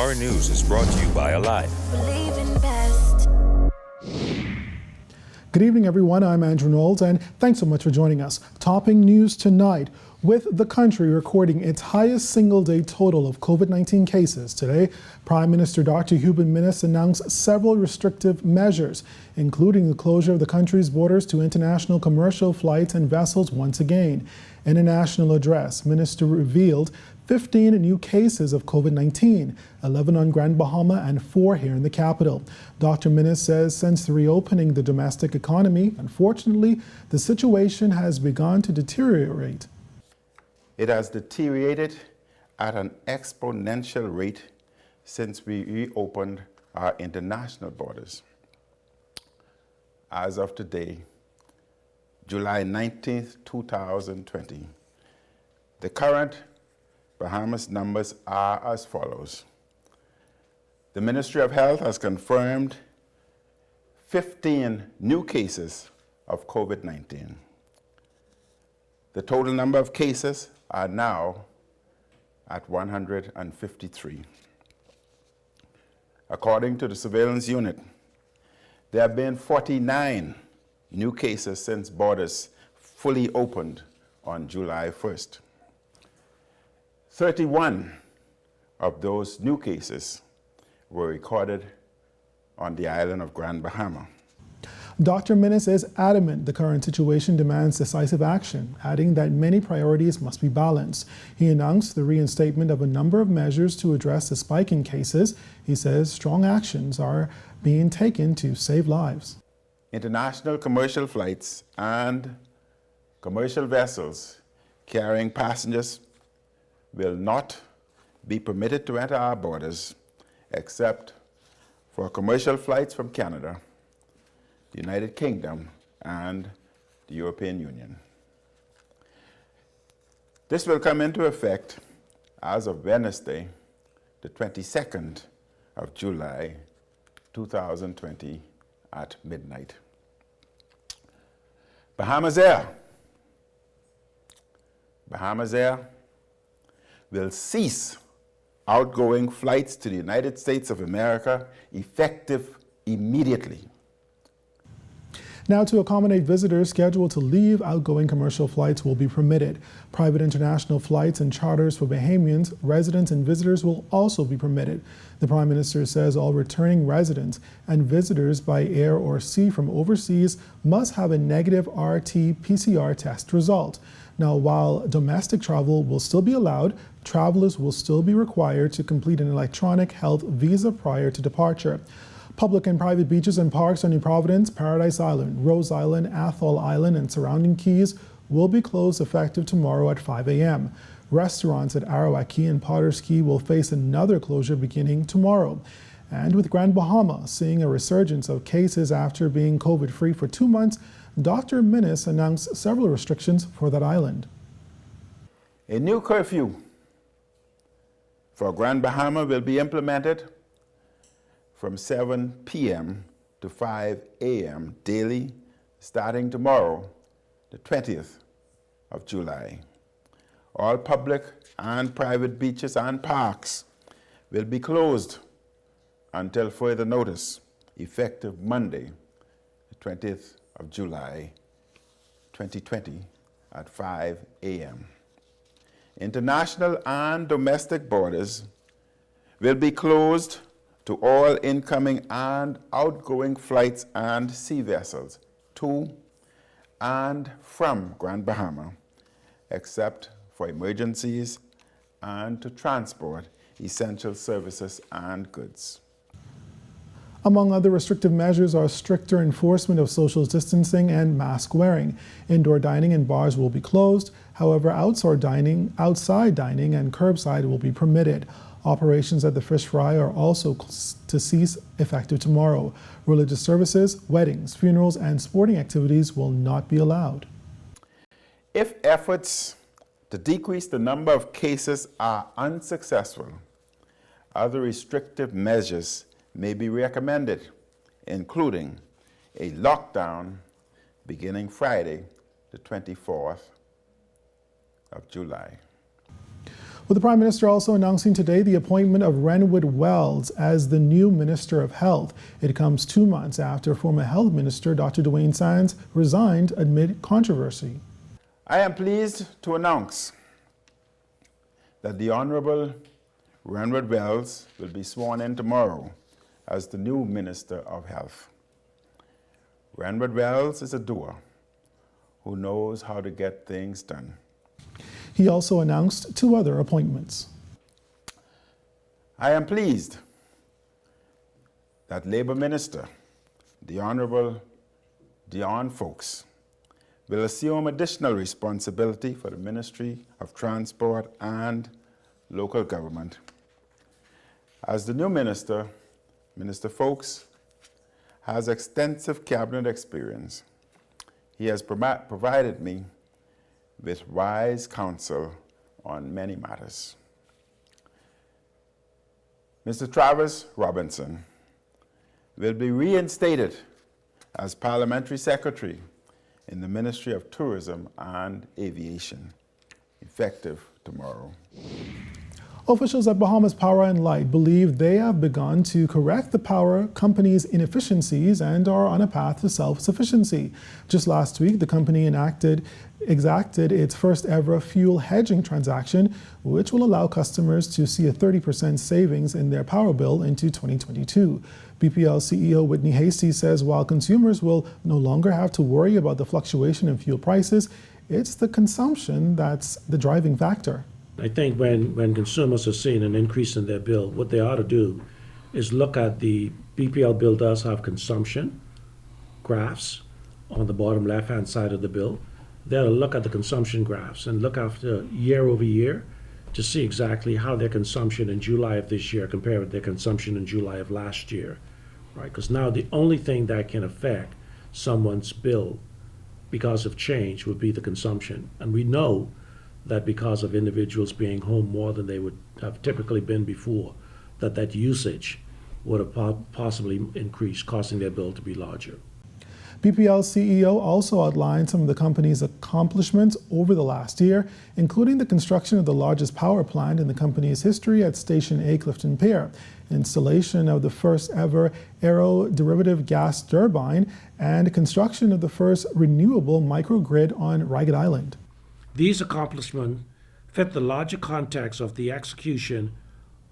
Our news is brought to you by Alive. Believe in best. Good evening, everyone. I'm Andrew Knowles, and thanks so much for joining us. Topping news tonight, with the country recording its highest single-day total of COVID-19 cases today, Prime Minister Dr. Hubert Minnis announced several restrictive measures, including the closure of the country's borders to international commercial flights and vessels once again. In a national address, Minister revealed 15 new cases of COVID-19, 11 on Grand Bahama and 4 here in the capital. Dr. Minnis says since the reopening the domestic economy, unfortunately, the situation has begun to deteriorate. It has deteriorated at an exponential rate since we reopened our international borders. As of today, July 19th, 2020, the current Bahamas numbers are as follows. The Ministry of Health has confirmed 15 new cases of COVID-19. The total number of cases are now at 153. According to the surveillance unit, there have been 49 new cases since borders fully opened on July 1st. 31 of those new cases were recorded on the island of Grand Bahama. Dr. Minnis is adamant the current situation demands decisive action, adding that many priorities must be balanced. He announced the reinstatement of a number of measures to address the spike in cases. He says strong actions are being taken to save lives. International commercial flights and commercial vessels carrying passengers will not be permitted to enter our borders except for commercial flights from Canada, the United Kingdom, and the European Union. This will come into effect as of Wednesday, the 22nd of July, 2020 at midnight. Bahamas Air will cease outgoing flights to the United States of America effective immediately. Now, to accommodate visitors scheduled to leave, outgoing commercial flights will be permitted. Private international flights and charters for Bahamians, residents and visitors will also be permitted. The Prime Minister says all returning residents and visitors by air or sea from overseas must have a negative RT-PCR test result. Now, while domestic travel will still be allowed, travelers will still be required to complete an electronic health visa prior to departure. Public and private beaches and parks on New Providence, Paradise Island, Rose Island, Athol Island, and surrounding keys will be closed effective tomorrow at 5 a.m. Restaurants at Arawak Key and Potter's Key will face another closure beginning tomorrow. And with Grand Bahama seeing a resurgence of cases after being COVID-free for 2 months, Dr. Minnis announced several restrictions for that island. A new curfew for Grand Bahama will be implemented from 7 p.m. to 5 a.m. daily, starting tomorrow, the 20th of July. All public and private beaches and parks will be closed until further notice, effective Monday, the 20th of July, 2020 at 5 a.m. International and domestic borders will be closed to all incoming and outgoing flights and sea vessels to and from Grand Bahama, except for emergencies and to transport essential services and goods. Among other restrictive measures are stricter enforcement of social distancing and mask wearing. Indoor dining and bars will be closed. However, outside dining and curbside will be permitted. Operations at the Fish Fry are also to cease effective tomorrow. Religious services, weddings, funerals, and sporting activities will not be allowed. If efforts to decrease the number of cases are unsuccessful, other restrictive measures may be recommended, including a lockdown beginning Friday, the 24th of July. With the Prime Minister also announcing today the appointment of Renwood Wells as the new Minister of Health. It comes 2 months after former Health Minister Dr. Dwayne Sands resigned amid controversy. I am pleased to announce that the Honorable Renwood Wells will be sworn in tomorrow as the new Minister of Health. Renwood Wells is a doer who knows how to get things done. He also announced 2 other appointments. I am pleased that Labour Minister, the Honourable Dion Fowkes, will assume additional responsibility for the Ministry of Transport and Local Government. As the new minister, Minister Fowkes has extensive cabinet experience. He has provided me with wise counsel on many matters. Mr. Travis Robinson will be reinstated as Parliamentary Secretary in the Ministry of Tourism and Aviation, effective tomorrow. Officials at Bahamas Power and Light believe they have begun to correct the power company's inefficiencies and are on a path to self-sufficiency. Just last week, the company exacted its first ever fuel hedging transaction, which will allow customers to see a 30% savings in their power bill into 2022. BPL CEO Whitney Hasty says while consumers will no longer have to worry about the fluctuation in fuel prices, it's the consumption that's the driving factor. I think when consumers are seeing an increase in their bill, what they ought to do is look at the BPL bill does have consumption graphs on the bottom left-hand side of the bill. They ought to look at the consumption graphs and look after year over year to see exactly how their consumption in July of this year compared with their consumption in July of last year, right? Because now the only thing that can affect someone's bill because of change would be the consumption. And we know that because of individuals being home more than they would have typically been before, that usage would have possibly increased, causing their bill to be larger. BPL CEO also outlined some of the company's accomplishments over the last year, including the construction of the largest power plant in the company's history at Station A, Clifton Pier, installation of the first ever aeroderivative gas turbine, and construction of the first renewable microgrid on Ragged Island. These accomplishments fit the larger context of the execution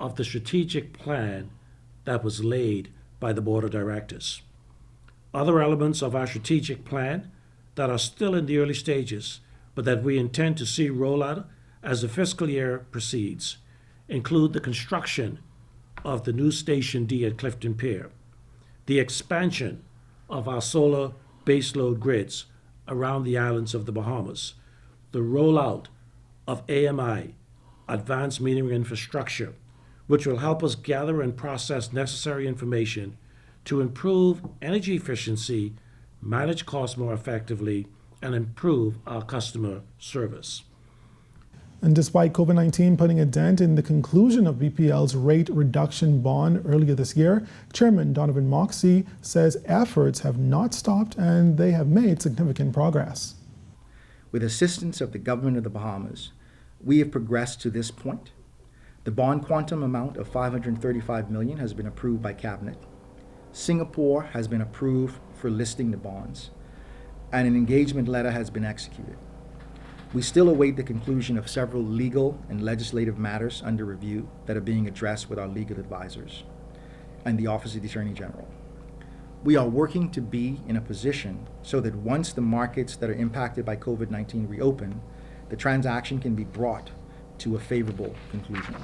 of the strategic plan that was laid by the Board of Directors. Other elements of our strategic plan that are still in the early stages, but that we intend to see roll out as the fiscal year proceeds, include the construction of the new Station D at Clifton Pier, the expansion of our solar baseload grids around the islands of the Bahamas, the rollout of AMI, Advanced Metering Infrastructure, which will help us gather and process necessary information to improve energy efficiency, manage costs more effectively, and improve our customer service. And despite COVID-19 putting a dent in the conclusion of BPL's rate reduction bond earlier this year, Chairman Donovan Moxey says efforts have not stopped and they have made significant progress. With assistance of the government of the Bahamas, we have progressed to this point. The bond quantum amount of $535 million has been approved by Cabinet. Singapore has been approved for listing the bonds, and an engagement letter has been executed. We still await the conclusion of several legal and legislative matters under review that are being addressed with our legal advisors and the Office of the Attorney General. We are working to be in a position so that once the markets that are impacted by COVID-19 reopen, the transaction can be brought to a favorable conclusion.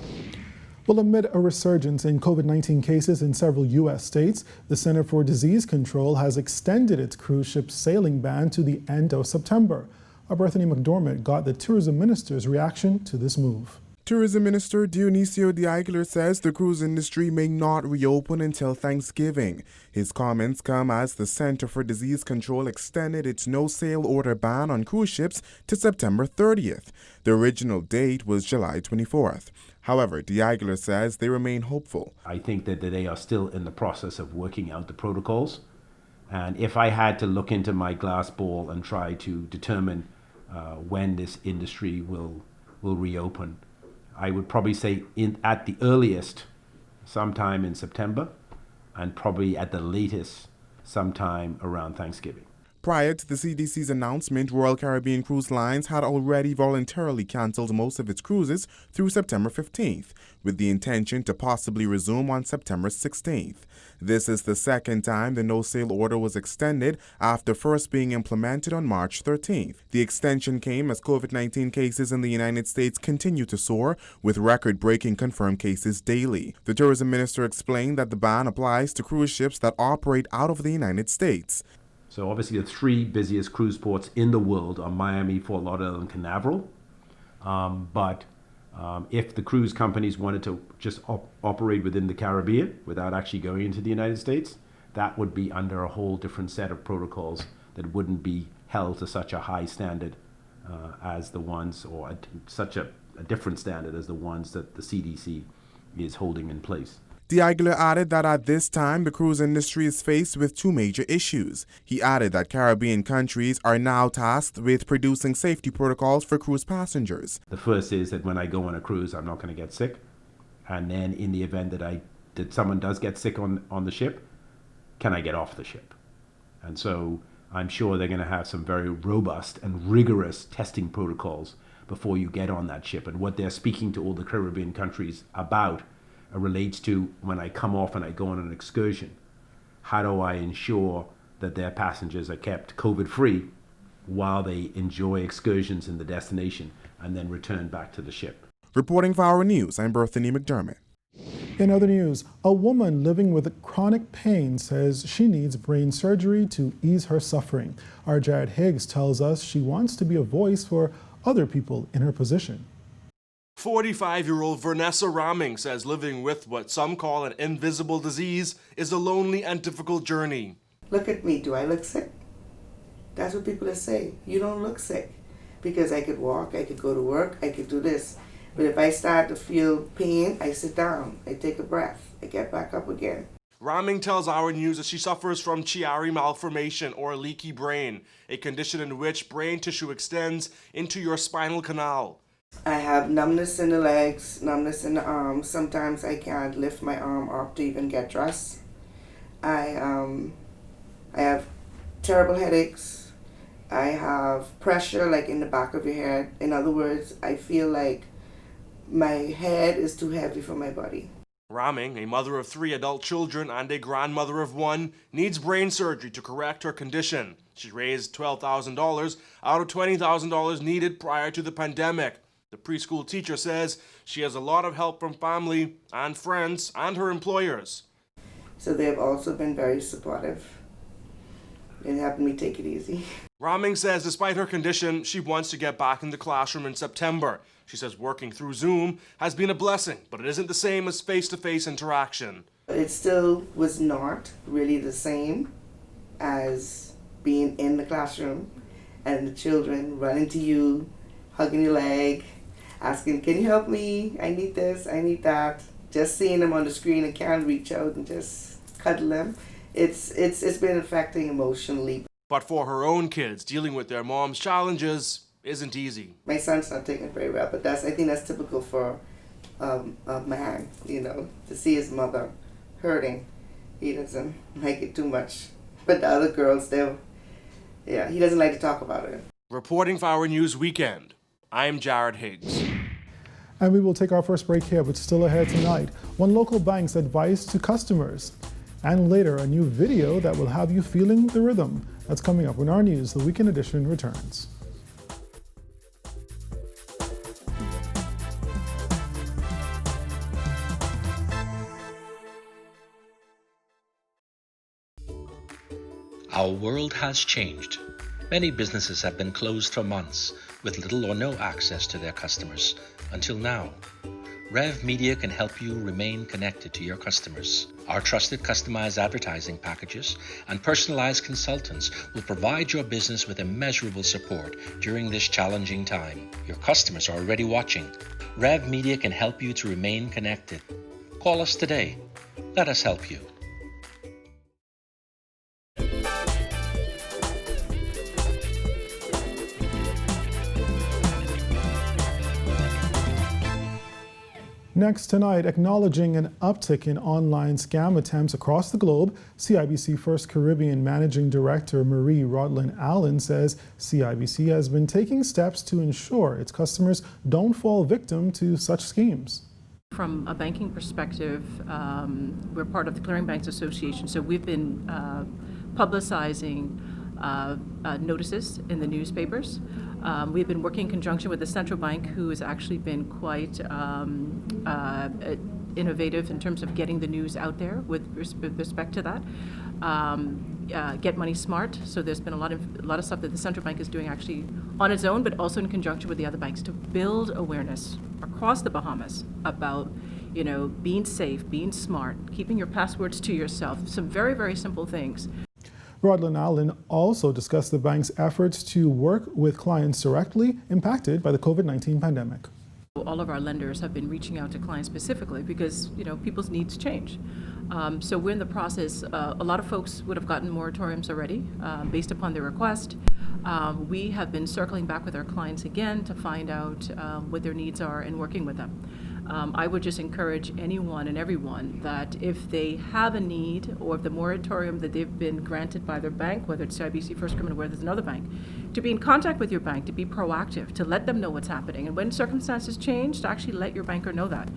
Well, amid a resurgence in COVID-19 cases in several U.S. states, the Center for Disease Control has extended its cruise ship sailing ban to the end of September. Our Bethany McDormand got the tourism minister's reaction to this move. Tourism Minister Dionisio de Aguilar says the cruise industry may not reopen until Thanksgiving. His comments come as the Center for Disease Control extended its no-sail order ban on cruise ships to September 30th. The original date was July 24th. However, de Aguilar says they remain hopeful. I think that they are still in the process of working out the protocols. And if I had to look into my glass ball and try to determine when this industry will reopen, I would probably say at the earliest sometime in September, and probably at the latest sometime around Thanksgiving. Prior to the CDC's announcement, Royal Caribbean Cruise Lines had already voluntarily canceled most of its cruises through September 15th, with the intention to possibly resume on September 16th. This is the second time the no-sail order was extended after first being implemented on March 13th. The extension came as COVID-19 cases in the United States continue to soar, with record-breaking confirmed cases daily. The tourism minister explained that the ban applies to cruise ships that operate out of the United States. So obviously the three busiest cruise ports in the world are Miami, Fort Lauderdale, and Canaveral. But if the cruise companies wanted to just operate within the Caribbean without actually going into the United States, that would be under a whole different set of protocols that wouldn't be held to such a high standard as the ones, or such a different standard as the ones that the CDC is holding in place. D'Aguilar added that at this time, the cruise industry is faced with two major issues. He added that Caribbean countries are now tasked with producing safety protocols for cruise passengers. The first is that when I go on a cruise, I'm not going to get sick. And then in the event that someone does get sick on the ship, can I get off the ship? And so I'm sure they're going to have some very robust and rigorous testing protocols before you get on that ship. And what they're speaking to all the Caribbean countries about relates to when I come off and I go on an excursion. How do I ensure that their passengers are kept COVID-free while they enjoy excursions in the destination and then return back to the ship? Reporting for Our News, I'm Berthany McDermott. In other news, a woman living with chronic pain says she needs brain surgery to ease her suffering. Our Jared Higgs tells us she wants to be a voice for other people in her position. 45-year-old Vanessa Raming says living with what some call an invisible disease is a lonely and difficult journey. Look at me, do I look sick? That's what people say. You don't look sick. Because I could walk, I could go to work, I could do this. But if I start to feel pain, I sit down, I take a breath, I get back up again. Raming tells Our News that she suffers from Chiari malformation, or leaky brain, a condition in which brain tissue extends into your spinal canal. I have numbness in the legs, numbness in the arms. Sometimes I can't lift my arm up to even get dressed. I have terrible headaches. I have pressure like in the back of your head. In other words, I feel like my head is too heavy for my body. Raming, a mother of 3 adult children and a grandmother of 1, needs brain surgery to correct her condition. She raised $12,000 out of $20,000 needed prior to the pandemic. The preschool teacher says she has a lot of help from family and friends and her employers. So they have also been very supportive in helping me take it easy. Raming says despite her condition, she wants to get back in the classroom in September. She says working through Zoom has been a blessing, but it isn't the same as face-to-face interaction. It still was not really the same as being in the classroom and the children running to you, hugging your leg, asking, can you help me? I need this, I need that. Just seeing them on the screen and can't reach out and just cuddle them. It's been affecting emotionally. But for her own kids, dealing with their mom's challenges isn't easy. My son's not taking it very well, but I think that's typical for a man, to see his mother hurting. He doesn't like it too much. But the other girls, he doesn't like to talk about it. Reporting for Our News Weekend, I'm Jared Higgs. And we will take our first break here, but still ahead tonight, one local bank's advice to customers. And later, a new video that will have you feeling the rhythm. That's coming up when Our News, the Weekend Edition, returns. Our world has changed. Many businesses have been closed for months with little or no access to their customers until now. Rev Media can help you remain connected to your customers. Our trusted customized advertising packages and personalized consultants will provide your business with immeasurable support during this challenging time. Your customers are already watching. Rev Media can help you to remain connected. Call us today. Let us help you. Next tonight, acknowledging an uptick in online scam attempts across the globe, CIBC First Caribbean Managing Director Marie Rodlin Allen says CIBC has been taking steps to ensure its customers don't fall victim to such schemes. From a banking perspective, we're part of the Clearing Banks Association, so we've been publicizing notices in the newspapers. We've been working in conjunction with the central bank, who has actually been quite innovative in terms of getting the news out there with respect to that. Get money smart. So there's been a lot of stuff that the central bank is doing actually on its own, but also in conjunction with the other banks to build awareness across the Bahamas about, being safe, being smart, keeping your passwords to yourself. Some very, very simple things. Rodlin Allen also discussed the bank's efforts to work with clients directly impacted by the COVID-19 pandemic. All of our lenders have been reaching out to clients specifically because, people's needs change. So we're in the process. A lot of folks would have gotten moratoriums already based upon their request. We have been circling back with our clients again to find out what their needs are and working with them. I would just encourage anyone and everyone that if they have a need, or if the moratorium that they've been granted by their bank, whether it's CIBC First Caribbean or whether it's another bank, to be in contact with your bank, to be proactive, to let them know what's happening. And when circumstances change, to actually let your banker know that.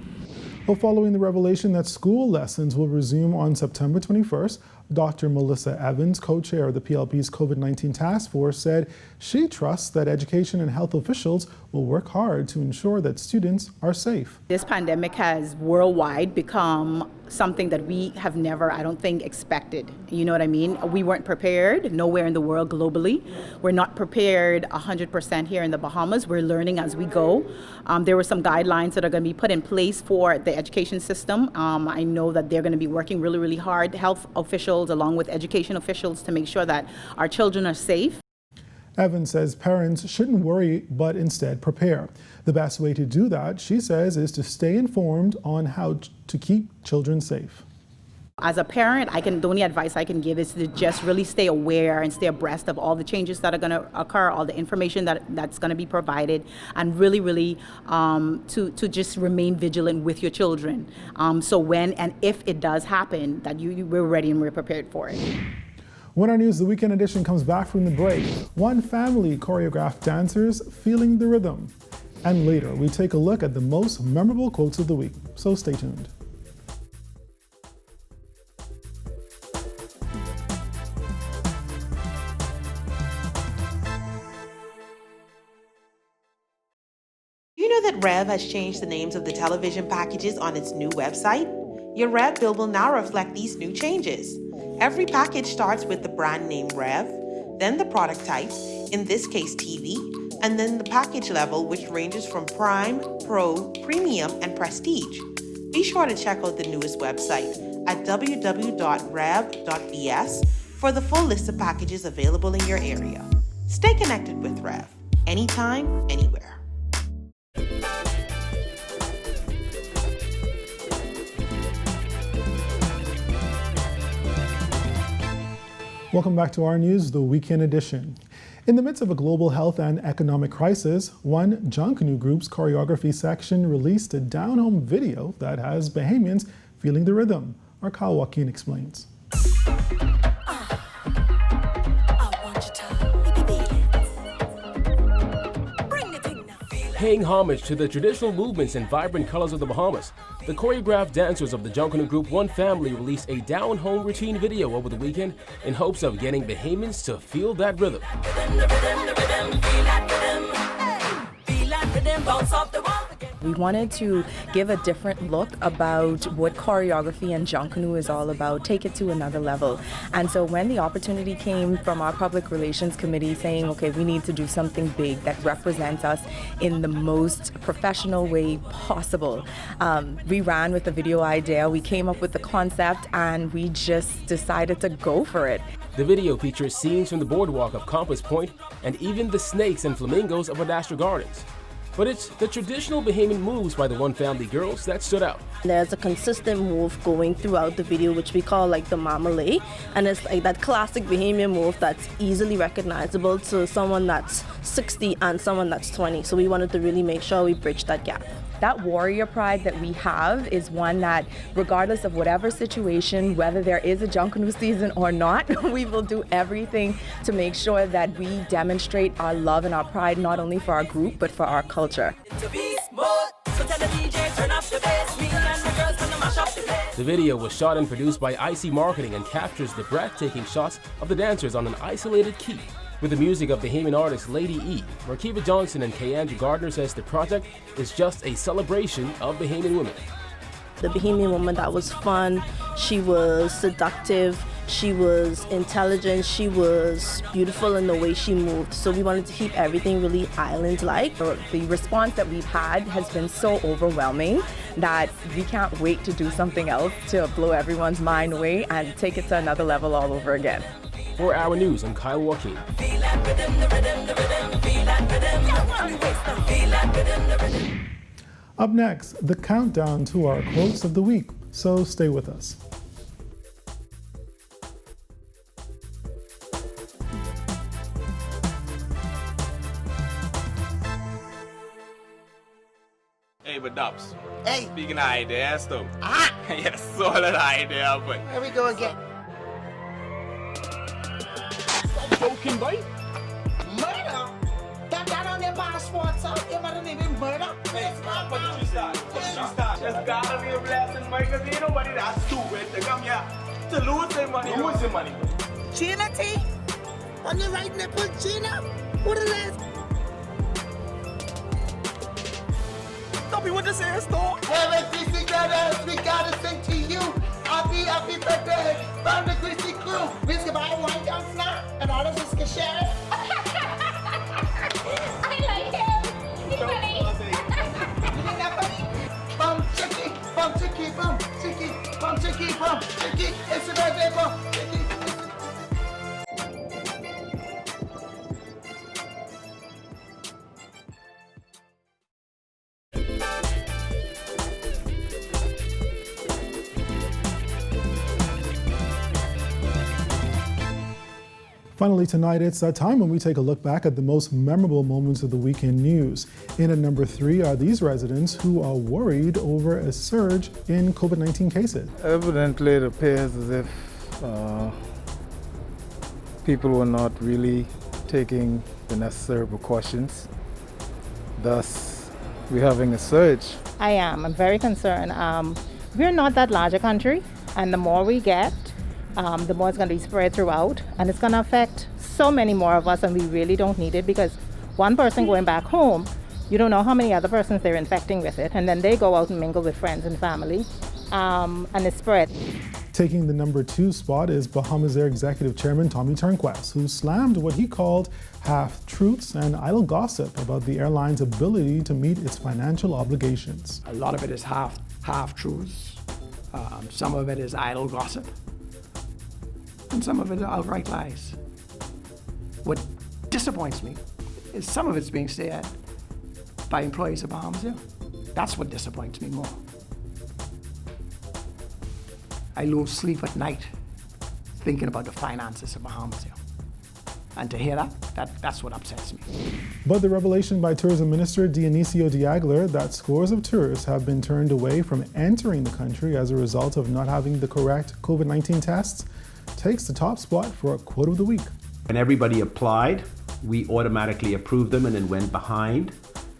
Well, following the revelation that school lessons will resume on September 21st, Dr. Melissa Evans, co-chair of the PLP's COVID-19 task force, said she trusts that education and health officials will work hard to ensure that students are safe. This pandemic has worldwide become something that we have never, I don't think, expected. You know what I mean? We weren't prepared nowhere in the world globally. We're not prepared 100% here in the Bahamas. We're learning as we go. There were some guidelines that are going to be put in place for the education system. I know that they're going to be working really, really hard, health officials along with education officials, to make sure that our children are safe. Evans says parents shouldn't worry, but instead prepare. The best way to do that, she says, is to stay informed on how to keep children safe. As a parent, the only advice I can give is to just really stay aware and stay abreast of all the changes that are going to occur, all the information that's going to be provided, and really to just remain vigilant with your children. So when and if it does happen, that we're ready and we're prepared for it. When our news, the weekend edition, comes back from the break, one family choreographed dancers feeling the rhythm. And later, we take a look at the most memorable quotes of the week. So stay tuned. You know that Rev has changed the names of the television packages on its new website? Your Rev bill will now reflect these new changes. Every package starts with the brand name Rev, then the product type, in this case TV, and then the package level, which ranges from Prime, Pro, Premium, and Prestige. Be sure to check out the newest website at www.rev.bs for the full list of packages available in your area. Stay connected with Rev, anytime, anywhere. Welcome back to our news, the weekend edition. In the midst of a global health and economic crisis, one Junkanoo group's choreography section released a down-home video that has Bahamians feeling the rhythm. Our Kyle Joaquin explains. Paying homage to the traditional movements and vibrant colors of the Bahamas, the choreographed dancers of the Junkanoo Group One family released a down-home routine video over the weekend in hopes of getting Bahamians to feel that rhythm. We wanted to give a different look about what choreography and Junkanoo is all about, take it to another level. And so when the opportunity came from our public relations committee saying, okay, we need to do something big that represents us in the most professional way possible, we ran with the video idea, we came up with the concept, and we just decided to go for it. The video features scenes from the boardwalk of Compass Point and even the snakes and flamingos of Adastra Gardens. But it's the traditional Bahamian moves by the One Family girls that stood out. There's a consistent move going throughout the video, which we call like the Mamalay, and it's like that classic Bahamian move that's easily recognizable to someone that's 60 and someone that's 20. So we wanted to really make sure we bridge that gap. That warrior pride that we have is one that, regardless of whatever situation, whether there is a Junkanoo season or not, we will do everything to make sure that we demonstrate our love and our pride, not only for our group, but for our culture. The video was shot and produced by IC Marketing and captures the breathtaking shots of the dancers on an isolated key. With the music of Bahamian artist Lady E, Markiva Johnson and Kay Andrew Gardner says the project is just a celebration of Bahamian women. The Bahamian woman that was fun, she was seductive, she was intelligent, she was beautiful in the way she moved. So we wanted to keep everything really island-like. The response that we've had has been so overwhelming that we can't wait to do something else to blow everyone's mind away and take it to another level all over again. For Our News, I'm Kyle Joaquin. Up next, the countdown to our quotes of the week, so stay with us. Hey, but Dubs. Hey. Speaking of ideas, though. Ah! Yes, solid idea, but. Here we go again. Joking, boy? Murder? That on their passport, so you better name him murder? Hey, what did you start? Just gotta be a blessing, Mike, because ain't nobody that stupid to come here to lose their money. Losing money. Gina T? On your right nipple, Gina? What the last? Don't be what this is, store. Hey, Chrissy brothers, we gotta sing to you. Happy birthday from the Chrissy crew. We can buy one down now, and all of us can share it. I like him. He's funny. You think that funny? Bum chicky, bum chicky, bum chicky, bum chicky, bum chicky. It's a birthday, bum chicky. Finally tonight, it's that time when we take a look back at the most memorable moments of the weekend news. In at number 3 are these residents who are worried over a surge in COVID-19 cases. Evidently, it appears as if people were not really taking the necessary precautions. Thus, we're having a surge. I am. I'm very concerned. We're not that large a country, and the more we get, the more it's going to be spread throughout, and it's going to affect so many more of us, and we really don't need it, because one person going back home, you don't know how many other persons they're infecting with it, and then they go out and mingle with friends and family, and it spread. Taking the number 2 spot is Bahamas Air Executive Chairman Tommy Turnquest, who slammed what he called half-truths and idle gossip about the airline's ability to meet its financial obligations. A lot of it is half-truths. Some of it is idle gossip. And some of it are outright lies. What disappoints me is some of it's being said by employees of Bahamas Air. That's what disappoints me more. I lose sleep at night thinking about the finances of Bahamas Air. And to hear that's what upsets me. But the revelation by Tourism Minister Dionisio Diagler that scores of tourists have been turned away from entering the country as a result of not having the correct COVID-19 tests takes the top spot for a quote of the week. When everybody applied, we automatically approved them and then went behind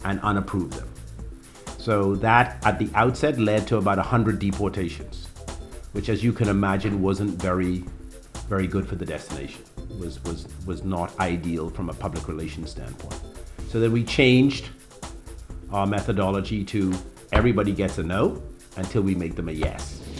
and unapproved them. So that at the outset led to about 100 deportations, which, as you can imagine, wasn't very good for the destination. Was not ideal from a public relations standpoint. So then we changed our methodology to everybody gets a no until we make them a yes.